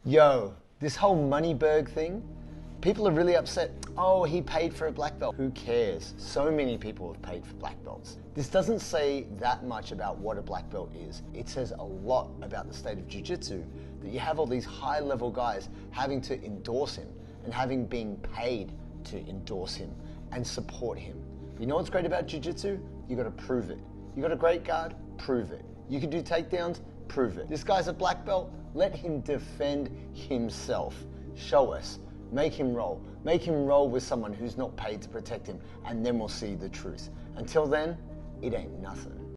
Yo, this whole Moneyberg thing, people are really upset. Oh, he paid for a black belt. Who cares? So many people have paid for black belts. This doesn't say that much about what a black belt is. It says a lot about the state of jiu-jitsu, that you have all these high-level guys having to endorse him and having been paid to endorse him and support him. You know what's great about jiu-jitsu? You gotta prove it. You got a great guard? Prove it. You can do takedowns? Prove it. This guy's a black belt? Let him defend himself. Show us. Make him roll. Make him roll with someone who's not paid to protect him, and then we'll see the truth. Until then, it ain't nothing.